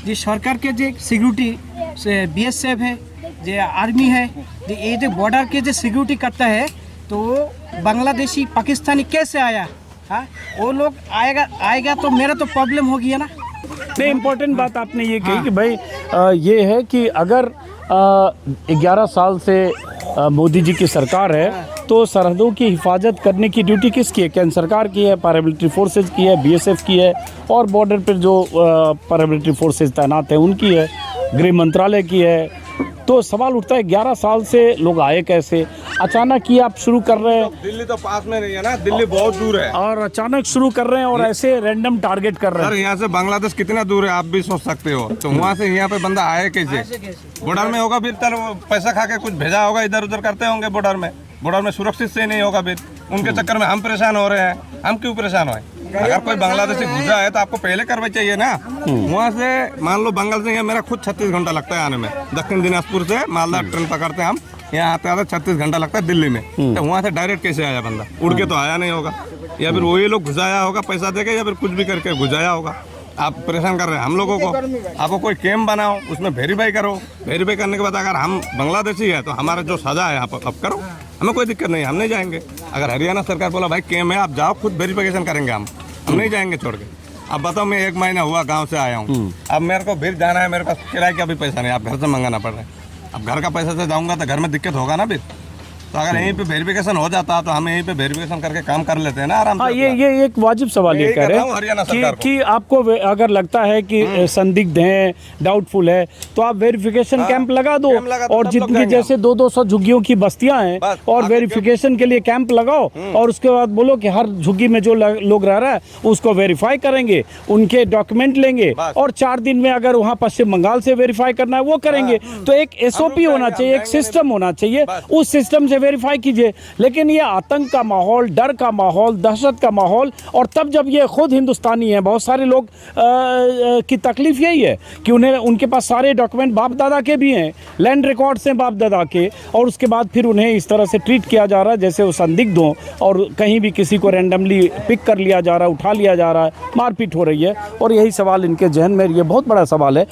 যে সরকারকে যে সিকিউরিটি बीएसएफ है जो आर्मी है जो ये जो बॉर्डर के जो सिक्योरिटी करता है तो बांग्लादेशी पाकिस्तानी कैसे आया। हाँ वो लोग आएगा तो मेरा तो प्रॉब्लम हो गया ना। नहीं, इम्पोर्टेंट बात आपने ये कही कि भाई ये है कि अगर 11 साल से मोदी जी की सरकार है तो सरहदों की हिफाजत करने की ड्यूटी किसकी है? केंद्र सरकार की है, पैरामिलिट्री फोर्सेज की है, बीएसएफ की है, और बॉर्डर पर जो पैरामिलिट्री फोर्सेज तैनात हैं उनकी है, गृह मंत्रालय की है। तो सवाल उठता है 11 साल से लोग आए कैसे? अचानक ही आप शुरू कर रहे हैं। दिल्ली तो पास में नहीं है ना, दिल्ली बहुत दूर है और अचानक शुरू कर रहे हैं और ऐसे रैंडम टारगेट कर रहे हैं। सर यहाँ से बांग्लादेश कितना दूर है आप भी सोच सकते हो। तो वहाँ से यहाँ पे बंदा आए कैसे? बॉर्डर में होगा फिर पैसा खा के कुछ भेजा होगा, इधर उधर करते होंगे बॉर्डर में सुरक्षित से नहीं होगा। फिर उनके चक्कर में हम परेशान हो रहे हैं। हम क्यों परेशान हो? अगर कोई बांग्लादेशी घुसा है तो आपको पहले कार्रवाई चाहिए ना। वहाँ से मान लो बंगाल से यहाँ मेरा खुद 36 घंटा लगता है आने में। दक्षिण दिनाजपुर से मालदा ट्रेन पकड़ते हैं हम, यहाँ आते आते 36 घंटा लगता है दिल्ली में। तो वहाँ से डायरेक्ट कैसे आया बंदा? उड़ के तो आया नहीं होगा, या फिर वही लोग घुसाया होगा पैसा देके, या फिर कुछ भी करके घुसाया होगा। आप परेशान कर रहे हैं हम लोगों को। आपको कोई कैम्प बनाओ, उसमें वेरीफाई करो। वेरीफाई करने के बाद अगर हम बांग्लादेशी है तो हमारा जो सजा है आप अब करो, हमें कोई दिक्कत नहीं, हम नहीं जाएंगे। अगर हरियाणा सरकार बोला भाई कैम्प है आप जाओ, खुद वेरिफिकेशन करेंगे, हम नहीं जाएंगे छोड़ के। अब बताओ मैं 1 महीना हुआ गांव से आया हूँ, अब मेरे को फिर जाना है, मेरे पास किराए का भी पैसा नहीं, आप घर से मंगाना पड़ रहा है। अब घर का पैसा से जाऊँगा तो घर में दिक्कत होगा ना फिर। तो अगर यहीं पे वेरिफिकेशन हो जाता तो हम यहीं पे वेरिफिकेशन करके काम कर लेते हैं ना आराम से। ये एक वाजिब सवाल ये कह रहे हैं कि आपको अगर लगता है कि संदिग्ध हैं, डाउटफुल है, तो आप वेरिफिकेशन कैंप लगा दो। और जितनी जैसे 200 झुग्गियों की बस्तियां हैं और वेरिफिकेशन के लिए कैंप लगाओ, और उसके बाद बोलो कि हर झुग्गी में जो लोग रह रहा है उसको वेरीफाई करेंगे, उनके डॉक्यूमेंट लेंगे, और 4 दिन में अगर वहाँ पश्चिम बंगाल से वेरीफाई करना है वो करेंगे। तो एक SOP होना चाहिए, एक सिस्टम होना चाहिए, उस सिस्टम से वेरीफाई कीजिए। लेकिन ये आतंक का माहौल, डर का माहौल, दहशत का माहौल, और तब जब ये खुद हिंदुस्तानी हैं, बहुत सारे लोग की तकलीफ यही है कि उन्हें उनके पास सारे डॉक्यूमेंट बाप दादा के भी हैं, लैंड रिकॉर्ड्स हैं बाप दादा के, और उसके बाद फिर उन्हें इस तरह से ट्रीट किया जा रहा है जैसे वो संदिग्ध हों, और कहीं भी किसी को रैंडमली पिक कर लिया जा रहा है, उठा लिया जा रहा है, मारपीट हो रही है। और यही सवाल इनके जहन में, ये बहुत बड़ा सवाल है।